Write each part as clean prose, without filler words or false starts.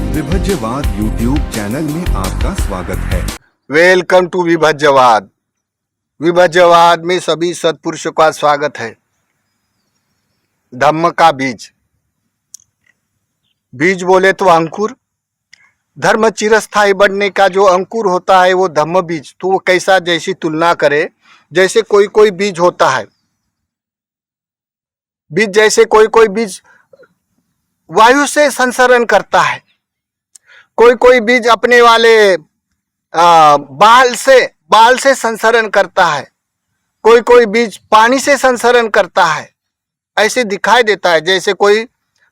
विभज्यवाद YouTube channel में आपका स्वागत है। Welcome to विभज्यवाद। विभज्यवाद में सभी सत्पुरुषों का स्वागत है। धम्म का बीज, बीज बोले तो अंकुर, धर्म चिरस्थायी बनने का जो अंकुर होता है वो धम्म बीज। तो वो कैसा, जैसी तुलना करे, जैसे कोई कोई बीज होता है, बीज जैसे कोई कोई बीज वायु से संसरण करता है, कोई कोई बीज अपने वाले बाल से संसरण करता है, कोई कोई बीज पानी से संसरण करता है। ऐसे दिखाई देता है जैसे कोई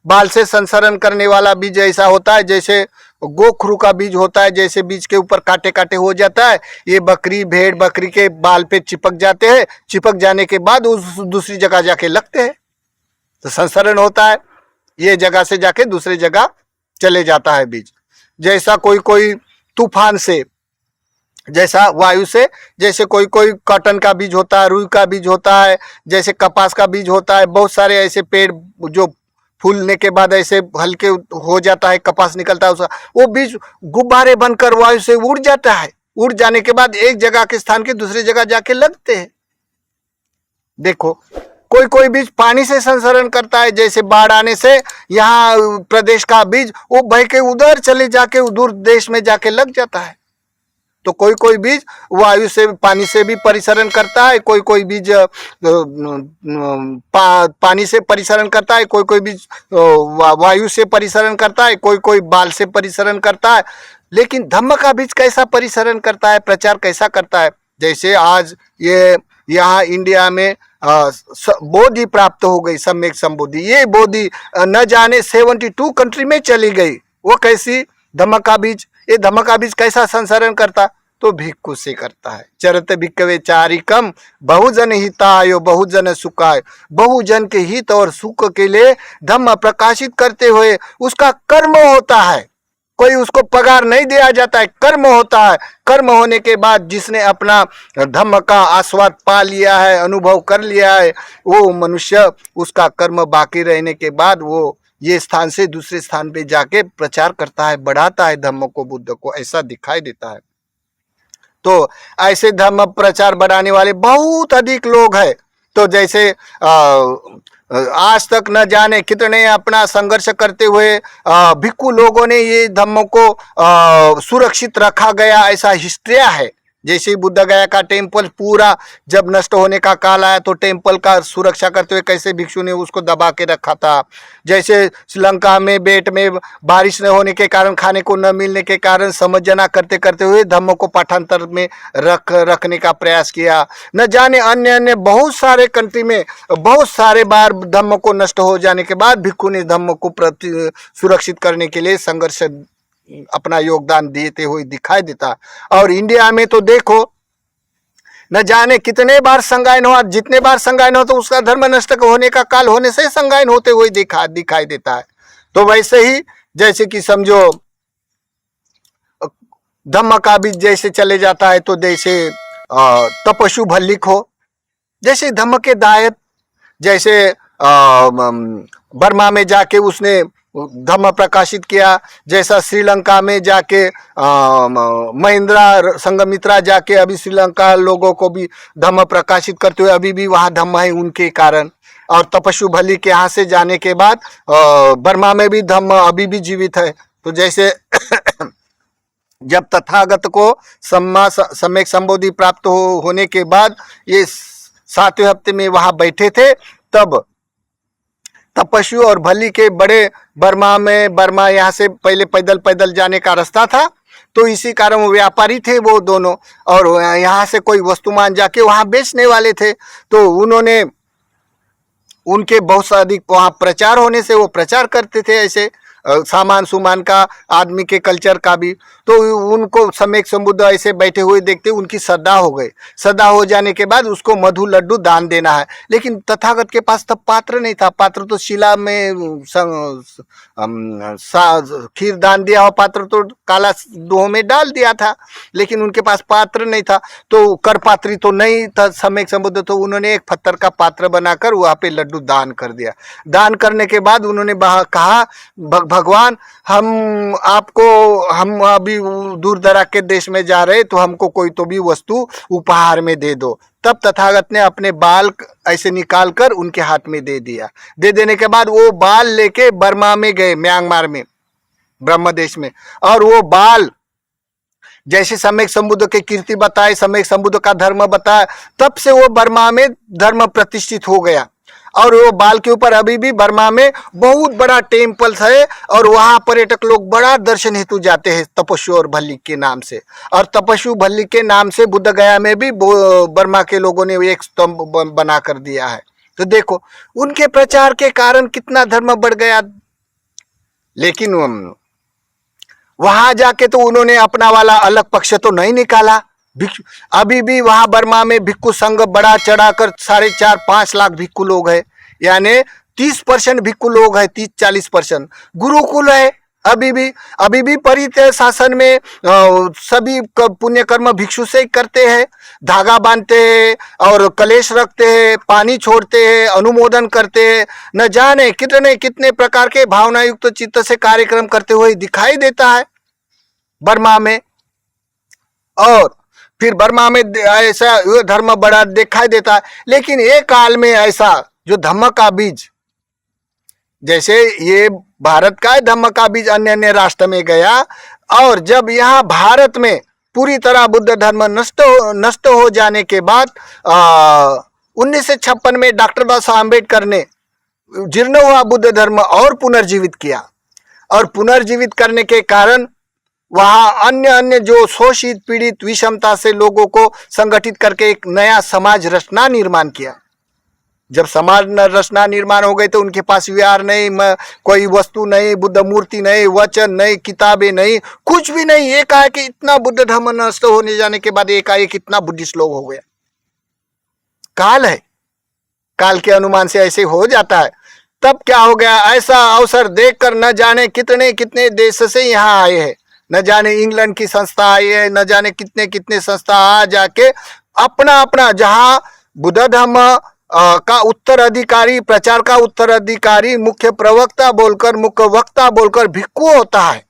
बाल से संसरण करने वाला बीज ऐसा होता है जैसे गोखरू का बीज होता है, जैसे बीज के ऊपर कांटे कांटे हो जाता है। ये बकरी भेड़ बकरी के बाल पे चिपक जाते हैं, चिपक जाने के बाद उस दूसरी जगह जाके लगते हैं, तो संसरण होता है, ये जगह से जाके दूसरी जगह चले जाता है बीज। जैसा कोई कोई तूफान से, जैसा वायु से, जैसे कोई कोई कॉटन का बीज होता है, रुई का बीज होता है, जैसे कपास का बीज होता है। बहुत सारे ऐसे पेड़ जो फूलने के बाद ऐसे हल्के हो जाता है, कपास निकलता है उसका, वो बीज गुब्बारे बनकर वायु से उड़ जाता है। उड़ जाने के बाद एक जगह के स्थान के दूसरी जगह जाके लगते हैं। देखो, कोई कोई बीज पानी से संसरण करता है, जैसे बाढ़ आने से यहाँ प्रदेश का बीज वो बह के उधर चले जाके दूर देश में जाके लग जाता है। तो कोई कोई बीज वायु से पानी से भी परिसरण करता है, कोई कोई बीज पानी से परिसरण करता है, कोई कोई बीज वायु से परिसरण करता है, कोई कोई बाल से परिसरण करता है। लेकिन धम्म का बीज कैसा परिसरण करता है, प्रचार कैसा करता है? जैसे आज ये यहाँ इंडिया में बोधि प्राप्त हो गई, सम्यक संबोधि। ये बोधि न जाने 72 कंट्री में चली गई। वो कैसी? धम्म का बीज। ये धम्म का बीज कैसा संसरण करता? तो भिक्खु से करता है। चरत भिक्खवे चारिकम बहुजन हिताय बहुजन सुखाय। बहुजन के हित और सुख के लिए धम्म प्रकाशित करते हुए उसका कर्म होता है। कोई उसको पगार नहीं दिया जाता है, कर्म होता है। कर्म होने के बाद जिसने अपना धम्म का आस्वाद पा लिया है, अनुभव कर लिया है, वो मनुष्य उसका कर्म बाकी रहने के बाद वो ये स्थान से दूसरे स्थान पे जाके प्रचार करता है, बढ़ाता है धम्म को, बुद्ध को। ऐसा दिखाई देता है। तो ऐसे धम्म प्रचार बढ़ाने वाले बहुत अधिक लोग हैं। तो जैसे आज तक न जाने कितने अपना संघर्ष करते हुए भिक्खु लोगों ने ये धम्म को सुरक्षित रखा गया, ऐसा हिस्ट्री है। जैसे बुद्ध गया का टेम्पल पूरा जब नष्ट होने का काल आया तो टेम्पल का सुरक्षा करते हुए कैसे भिक्षु ने उसको दबा के रखा था। जैसे श्रीलंका में बेट में बारिश न होने के कारण, खाने को न मिलने के कारण समझना करते करते हुए धम्म को पाठांतर में रखने का प्रयास किया। न जाने अन्य अन्य बहुत सारे कंट्री में बहुत सारे बार धम्म को नष्ट हो जाने के बाद भिक्षु ने धम्म को सुरक्षित करने के लिए संघर्ष अपना योगदान देते हुए दिखाई देता। और इंडिया में तो देखो, न जाने कितने बार संगायन हुआ, जितने बार संगायन हो तो उसका धर्म नष्ट होने का काल होने से संगायन होते हुए दिखाई देता है। तो वैसे ही जैसे कि समझो धम्म का बीज जैसे चले जाता है, तो जैसे तपस्वी भल्लिक हो, जैसे धम्म के दायत, जैसे बर्मा में जाके उसने धम्म प्रकाशित किया, जैसा श्रीलंका में जाके महेंद्रा संघमित्रा जाके अभी श्रीलंका लोगों को भी धम्म प्रकाशित करते हुए अभी भी वहाँ धम्म है उनके कारण। और तपस्वी भल्लिक के यहाँ से जाने के बाद बर्मा में भी धम्म अभी भी जीवित है। तो जैसे जब तथागत को सम्यक संबोधि प्राप्त होने के बाद ये 7वें हफ्ते में वहाँ बैठे थे, तब तपस्वी और भल्ली के बड़े बर्मा यहाँ से पहले पैदल पैदल जाने का रास्ता था, तो इसी कारण वो व्यापारी थे वो दोनों, और यहाँ से कोई वस्तुमान जाके वहाँ बेचने वाले थे। तो उन्होंने उनके बहुत अधिक वहाँ प्रचार होने से वो प्रचार करते थे ऐसे सामान सुमान का, आदमी के कल्चर का भी। तो उनको सम्यक संबुद्ध ऐसे बैठे हुए देखते उनकी श्रद्धा हो गई। श्रद्धा हो जाने के बाद उसको मधु लड्डू दान देना है, लेकिन तथागत के पास तब पात्र नहीं था। पात्र तो शिला में खीर दान दिया हुआ पात्र तो काला दोह में डाल दिया था, लेकिन उनके पास पात्र नहीं था। तो कर पात्री तो नहीं था सम्यक संबुद्ध, तो उन्होंने एक पत्थर का पात्र बनाकर वहाँ पे लड्डू दान कर दिया। दान करने के बाद उन्होंने कहा भगवान हम अभी दूर दराज के देश में जा रहे, तो हमको कोई तो भी वस्तु उपहार में दे दो। तब तथागत ने अपने बाल ऐसे निकाल कर उनके हाथ में दे दिया। दे देने के बाद वो बाल लेके बर्मा में गए, म्यांमार में, ब्रह्म देश में। और वो बाल जैसे सम्यक संबुद्ध के कीर्ति बताए, सम्यक संबुद्ध का धर्म बताया, तब से वो बर्मा में धर्म प्रतिष्ठित हो गया। और वो बाल के ऊपर अभी भी बर्मा में बहुत बड़ा टेम्पल है, और वहां पर्यटक लोग बड़ा दर्शन हेतु जाते हैं तपस्वी और भल्लिक के नाम से। और तपस्वी भल्लिक के नाम से बुद्ध गया में भी बर्मा के लोगों ने एक स्तंभ बना कर दिया है। तो देखो उनके प्रचार के कारण कितना धर्म बढ़ गया। लेकिन वहां जाके तो उन्होंने अपना वाला अलग पक्ष तो नहीं निकाला। अभी भी वहां बर्मा में भिक्खु संघ बड़ा चढ़ाकर 4.5-5 लाख भिक्खु लोग है, यानी 30% भिक्खु लोग है, 30-40% गुरुकुल है। अभी भी परित शासन में सभी पुण्य कर्म भिक्षु से ही करते हैं। धागा बांधते हैं और कलेश रखते हैं, पानी छोड़ते हैं, अनुमोदन करते हैं, न जाने कितने कितने प्रकार के भावना युक्त चित्त से कार्यक्रम करते हुए दिखाई देता है बर्मा में। और फिर बर्मा में ऐसा धर्म बड़ा दिखाई देता है। लेकिन एक काल में ऐसा जो धम्म का बीज, जैसे ये भारत का धम्म का बीज अन्य अन्य राष्ट्र में गया, और जब यहाँ भारत में पूरी तरह बुद्ध धर्म नष्ट हो जाने के बाद 1956 में डॉक्टर बाबा साहब अम्बेडकर ने जीर्ण हुआ बुद्ध धर्म और पुनर्जीवित किया। और पुनर्जीवित करने के कारण वहाँ अन्य अन्य जो शोषित पीड़ित विषमता से लोगों को संगठित करके एक नया समाज रचना निर्माण किया। जब समाज रचना निर्माण हो गई तो उनके पास विहार नहीं, कोई वस्तु नहीं, बुद्ध मूर्ति नहीं, वचन नहीं, किताबें नहीं, कुछ भी नहीं। एकाएक इतना बुद्ध धर्म नष्ट होने जाने के बाद एकाएक इतना बुद्धिस्ट लोग हो गया। काल है, काल के अनुमान से ऐसे हो जाता है। तब क्या हो गया, ऐसा अवसर देखकर न जाने कितने कितने देश से यहाँ आए हैं, न जाने इंग्लैंड की संस्था आई है, न जाने कितने कितने संस्था आ जाके अपना अपना, जहाँ बुद्ध धर्म का उत्तराधिकारी, प्रचार का उत्तराधिकारी मुख्य प्रवक्ता बोलकर, मुख्य वक्ता बोलकर भिक्खु होता है,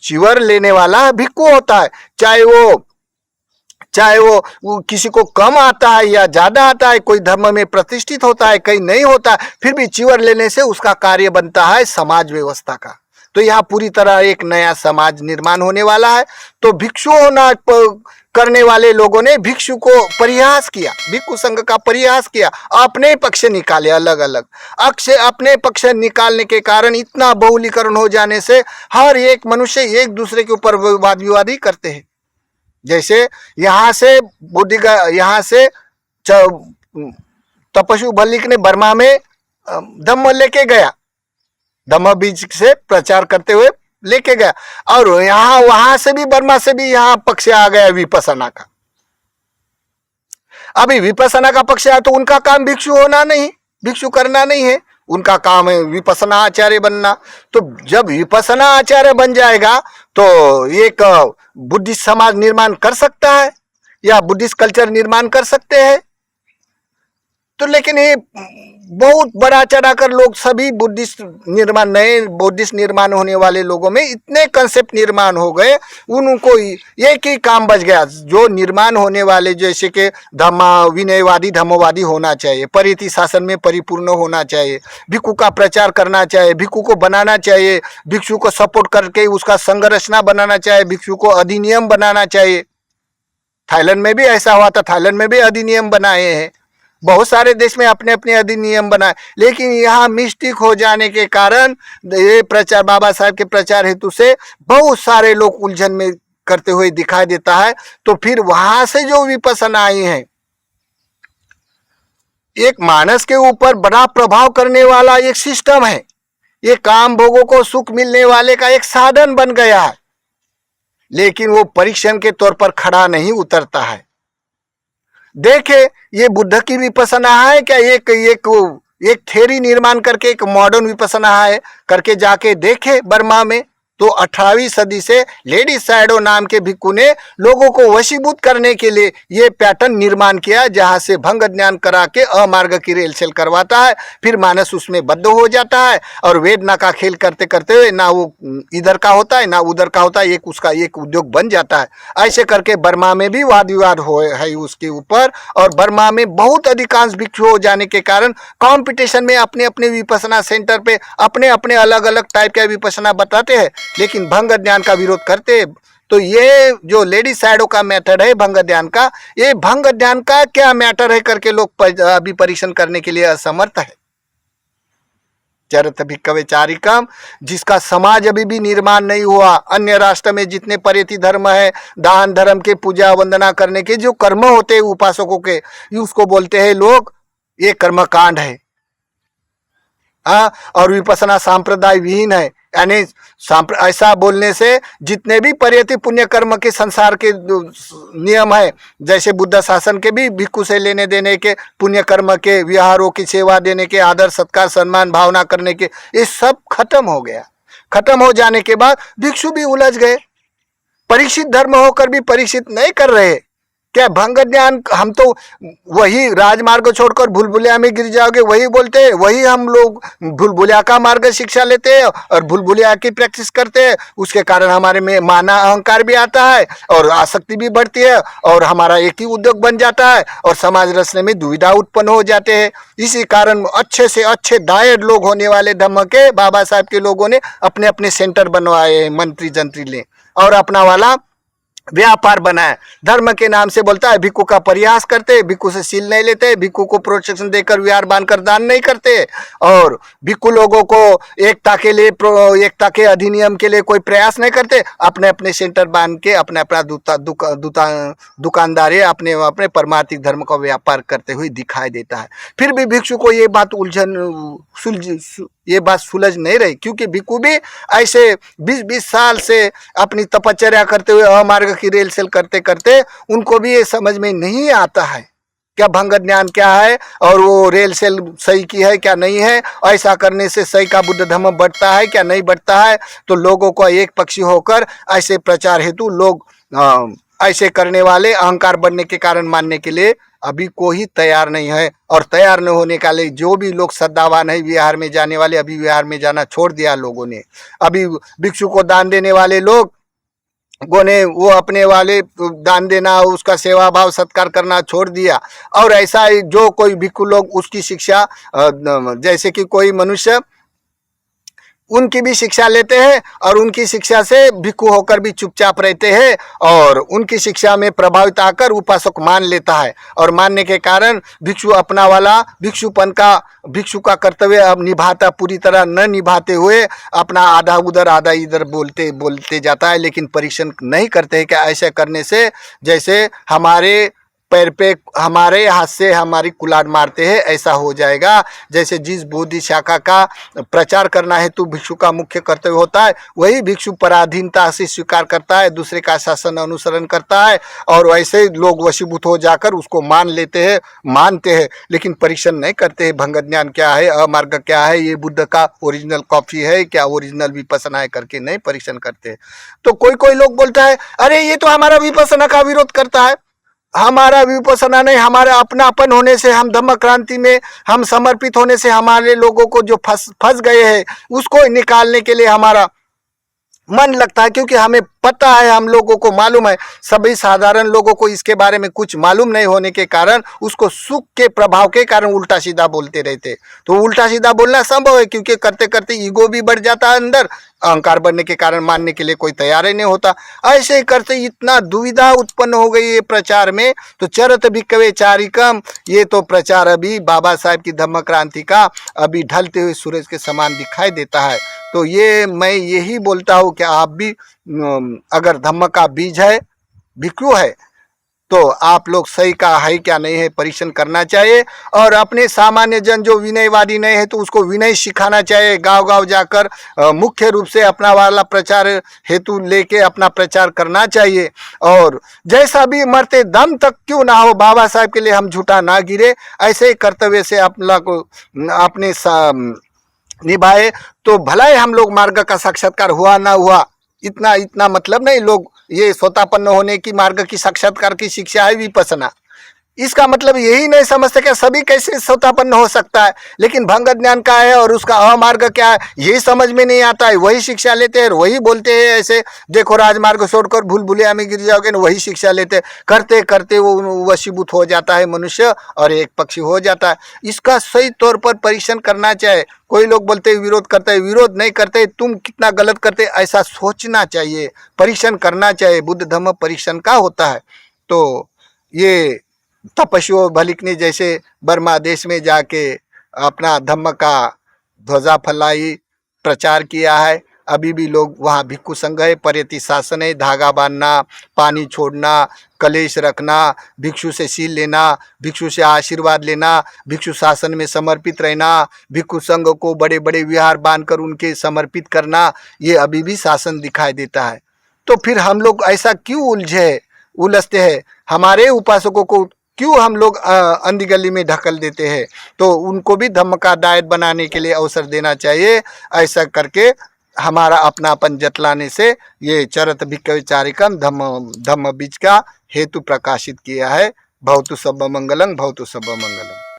चिवर लेने वाला भिक्खु होता है। चाहे वो किसी को कम आता है या ज्यादा आता है, कोई धर्म में प्रतिष्ठित होता है, कहीं नहीं होता है, फिर भी चिवर लेने से उसका कार्य बनता है समाज व्यवस्था का। तो यहाँ पूरी तरह एक नया समाज निर्माण होने वाला है। तो भिक्षु होना करने वाले लोगों ने भिक्षु को परिहास किया, भिक्षु संघ का परिहास किया, अपने पक्ष निकाले अलग अलग अक्ष। अपने पक्ष निकालने के कारण इतना बहुलीकरण हो जाने से हर एक मनुष्य एक दूसरे के ऊपर वाद विवाद ही करते हैं। जैसे यहाँ से तपस्वी भल्लिक ने बर्मा में धम्म लेके गया, धम्म बीज से प्रचार करते हुए लेके गया। और वहां से भी, बर्मा से भी यहाँ पक्ष आ गया विपसना का। अभी विपसना का पक्ष आया तो उनका काम भिक्षु होना नहीं, भिक्षु करना नहीं है, उनका काम है विपसना आचार्य बनना। तो जब विपसना आचार्य बन जाएगा तो एक बुद्धिस्ट समाज निर्माण कर सकता है या बुद्धिस्ट कल्चर निर्माण कर सकते हैं। तो लेकिन ये बहुत बड़ा चढ़ाकर लोग सभी बुद्धिस्ट निर्माण, नए बुद्धिस्ट निर्माण होने वाले लोगों में इतने कंसेप्ट निर्माण हो गए, उनको एक ही काम बच गया जो निर्माण होने वाले, जैसे कि विनयवादी धर्मवादी होना चाहिए, परिति शासन में परिपूर्ण होना चाहिए, भिक्षु का प्रचार करना चाहिए, भिक्षु को बनाना चाहिए, भिक्षु को सपोर्ट करके उसका संरचना बनाना चाहिए, भिक्षु को अधिनियम बनाना चाहिए। थाईलैंड में भी ऐसा हुआ था, थाईलैंड में भी अधिनियम बनाए हैं, बहुत सारे देश में अपने अपने अधिनियम बनाए। लेकिन यहाँ मिस्टेक हो जाने के कारण ये प्रचार, बाबा साहब के प्रचार हेतु से बहुत सारे लोग उलझन में करते हुए दिखाई देता है। तो फिर वहां से जो विपसना आई है, एक मानस के ऊपर बड़ा प्रभाव करने वाला एक सिस्टम है, ये काम भोगों को सुख मिलने वाले का एक साधन बन गया है, लेकिन वो परीक्षण के तौर पर खड़ा नहीं उतरता है। देखे ये बुद्ध की विपसना है क्या, एक थ्योरी निर्माण करके एक मॉडर्न विपसना है करके जाके देखे बर्मा में, तो 18वीं सदी से लेडी सैडो नाम के भिक्खु ने लोगों को वशीभूत करने के लिए ये पैटर्न निर्माण किया, जहां से भंग ज्ञान करा के अमार्ग की रेलसेल करवाता है। फिर मानस उसमें बद्ध हो जाता है और वेदना का खेल करते करते हुए ना वो इधर का होता है ना उधर का होता है, एक उसका एक उद्योग बन जाता है। ऐसे करके बर्मा में भी वाद विवाद हो है उसके ऊपर, और बर्मा में बहुत अधिकांश भिक्षु हो जाने के कारण कंपटीशन में अपने अपने विपස්සना सेंटर पे अपने अपने अलग अलग टाइप का विपස්සना बताते हैं, लेकिन भंग ज्ञान का विरोध करते हैं। तो ये जो लेडी सैडो का मेथड है भंग ध्यान का, ये भंग ध्यान का क्या मैटर है करके लोग अभी परीक्षण करने के लिए असमर्थ है। चरत भिक्खवे चारिकम, जिसका समाज अभी भी निर्माण नहीं हुआ। अन्य राष्ट्र में जितने परेती धर्म है, दान धर्म के पूजा वंदना करने के जो कर्म होते हैं उपासकों के, उसको बोलते हैं लोग ये कर्मकांड है। और विपස්සना सांप्रदाय विहीन है, यानी ऐसा बोलने से जितने भी परेती पुण्य कर्म के संसार के नियम है, जैसे बुद्ध शासन के भी भिक्खु से लेने देने के, पुण्य कर्म के, विहारों की सेवा देने के, आदर सत्कार सम्मान भावना करने के, ये सब खत्म हो गया। खत्म हो जाने के बाद भिक्षु भी उलझ गए। परीक्षित धर्म होकर भी परीक्षित नहीं कर रहे। क्या भंग ज्ञान, हम तो वही राजमार्ग छोड़कर भूलभुलिया में गिर जाओगे वही बोलते हैं, वही हम लोग भूलभुलिया का मार्ग शिक्षा लेते हैं और भूलभुलिया की प्रैक्टिस करते हैं। उसके कारण हमारे में माना अहंकार भी आता है और आसक्ति भी बढ़ती है और हमारा एक ही उद्योग बन जाता है और समाज रचने में दुविधा उत्पन्न हो जाते हैं। इसी कारण अच्छे से अच्छे दायर लोग होने वाले धम्म के बाबा साहब के लोगों ने अपने अपने सेंटर बनवाए हैं, मंत्री जंत्री ले, और अपना वाला व्यापार बनाए। धर्म के नाम से बोलता है, भिक्खु का प्रयास करते, भिक्खु से सील नहीं लेते, भिक्खु को प्रोटेक्शन देकर विहार बांधकर दान नहीं करते, और भिक्खु लोगों को एकता के लिए एकता के अधिनियम के लिए कोई प्रयास नहीं करते। अपने अपने सेंटर बांध के अपने अपना दुकानदारी अपने अपने परमार्थिक धर्म का व्यापार करते हुए दिखाई देता है। फिर भी भिक्षु को ये बात ये बात सुलझ नहीं रही, क्योंकि भिक्खु भी ऐसे 20-20 साल से अपनी तपश्चर्या करते हुए अमार्ग की रेलसेल करते करते उनको भी ये समझ में नहीं आता है क्या भंग ज्ञान क्या है और वो रेलसेल सही की है क्या नहीं है। ऐसा करने से सही का बुद्ध धर्म बढ़ता है क्या नहीं बढ़ता है। तो लोगों को एक पक्षी होकर ऐसे प्रचार हेतु लोग ऐसे करने वाले अहंकार बढ़ने के कारण मानने के लिए अभी कोई तैयार नहीं है। और तैयार न होने का लिए जो भी लोग श्रद्धावान है विहार में जाने वाले, अभी विहार में जाना छोड़ दिया लोगों ने। अभी भिक्षु को दान देने वाले लोग ने वो अपने वाले दान देना, उसका सेवा भाव सत्कार करना छोड़ दिया। और ऐसा जो कोई भिक्षु लोग उसकी शिक्षा, जैसे कि कोई मनुष्य उनकी भी शिक्षा लेते हैं और उनकी शिक्षा से भिक्षु होकर भी चुपचाप रहते हैं और उनकी शिक्षा में प्रभावित आकर उपासक मान लेता है। और मानने के कारण भिक्षु अपना वाला भिक्षु का कर्तव्य अब निभाता पूरी तरह न निभाते हुए अपना आधा उधर आधा इधर बोलते जाता है, लेकिन परीक्षण नहीं करते हैं। क्या ऐसे करने से जैसे हमारे पैर पे हमारे हाथ से हमारी कुल्हाड़ मारते हैं ऐसा हो जाएगा। जैसे जिस बोधि शाखा का प्रचार करना है तो भिक्षु का मुख्य कर्तव्य होता है, वही भिक्षु पराधीनता से स्वीकार करता है, दूसरे का शासन अनुसरण करता है और वैसे लोग वशीभूत हो जाकर उसको मानते हैं, लेकिन परीक्षण नहीं करते हैं भंग ज्ञान क्या है, अमार्ग क्या है, ये बुद्ध का ओरिजिनल कॉपी है क्या, ओरिजिनल विपස්සना है करके नहीं परीक्षण करते। तो कोई लोग बोलता है अरे ये तो हमारा विपස්සना का विरोध करता है। हमारा विपස්සना नहीं, हमारा अपनापन होने से, हम धम्म क्रांति में हम समर्पित होने से हमारे लोगों को जो फंस गए हैं उसको निकालने के लिए हमारा मन लगता है, क्योंकि हमें पता है, हम लोगों को मालूम है। सभी साधारण लोगों को इसके बारे में कुछ मालूम नहीं होने के कारण उसको सुख के प्रभाव के कारण उल्टा सीधा बोलते रहते। तो उल्टा सीधा बोलना संभव है, क्योंकि करते करते ईगो भी बढ़ जाता है अंदर, अहंकार बढ़ने के कारण मानने के लिए कोई तैयार ही नहीं होता। ऐसे ही करते इतना दुविधा उत्पन्न हो गई ये प्रचार में। तो चरत भिक्खवे चारिकम, ये तो प्रचार अभी बाबा साहब की धम्म क्रांति का अभी ढलते हुए सूरज के समान दिखाई देता है। तो ये मैं यही बोलता हूँ कि आप भी अगर धम्म का बीज है, भिक्षु है, तो आप लोग सही का है क्या नहीं है परीक्षण करना चाहिए। और अपने सामान्य जन जो विनयवादी नहीं है तो उसको विनय सिखाना चाहिए। गांव-गांव जाकर मुख्य रूप से अपना वाला प्रचार हेतु लेके अपना प्रचार करना चाहिए। और जैसा भी मरते दम तक क्यों ना हो, बाबा साहब के लिए हम झूठा ना गिरे, ऐसे ही कर्तव्य से अपना को अपने निभाए तो भला ही हम लोग मार्ग का साक्षात्कार हुआ ना हुआ, इतना इतना मतलब नहीं। लोग ये स्वतापन्न होने की मार्ग की साक्षात्कार की शिक्षा है विपස්සना, इसका मतलब यही नहीं समझते कि सभी कैसे स्वतापन्न हो सकता है, लेकिन भंग ज्ञान का है और उसका अमार्ग क्या है यही समझ में नहीं आता है। वही शिक्षा लेते हैं, वही बोलते हैं ऐसे देखो राजमार्ग छोड़कर भूल भुलैया में गिर जाओगे ना, वही शिक्षा लेते हैं। करते करते वो वशीभूत हो जाता है मनुष्य और एक पक्षी हो जाता है। इसका सही तौर पर परीक्षण करना चाहिए। कोई लोग बोलते हैं विरोध करते हैं, विरोध नहीं करते, तुम कितना गलत करते ऐसा सोचना चाहिए, परीक्षण करना चाहिए। बुद्ध धम्म परीक्षण का होता है। तो ये तपस्वियों भलिक ने जैसे बर्मा देश में जाके अपना धम्म का ध्वजा फैलाई, प्रचार किया है। अभी भी लोग वहाँ भिक्षु संघ है, परेती शासन है, धागा बांधना, पानी छोड़ना, कलेश रखना, भिक्षु से सील लेना, भिक्षु से आशीर्वाद लेना, भिक्षु शासन में समर्पित रहना, भिक्षु संघ को बड़े बड़े विहार बांधकर उनके समर्पित करना, ये अभी भी शासन दिखाई देता है। तो फिर हम लोग ऐसा क्यों उलझते हैं? हमारे उपासकों को क्यों हम लोग अंधी गली में ढकल देते हैं? तो उनको भी धम्म का दायित्व बनाने के लिए अवसर देना चाहिए। ऐसा करके हमारा अपनापन जतलाने से ये चरत भिक्खवे चारिकम धम्म बीज का हेतु प्रकाशित किया है। भवतु सब मंगलम, भवतु सब मंगलम।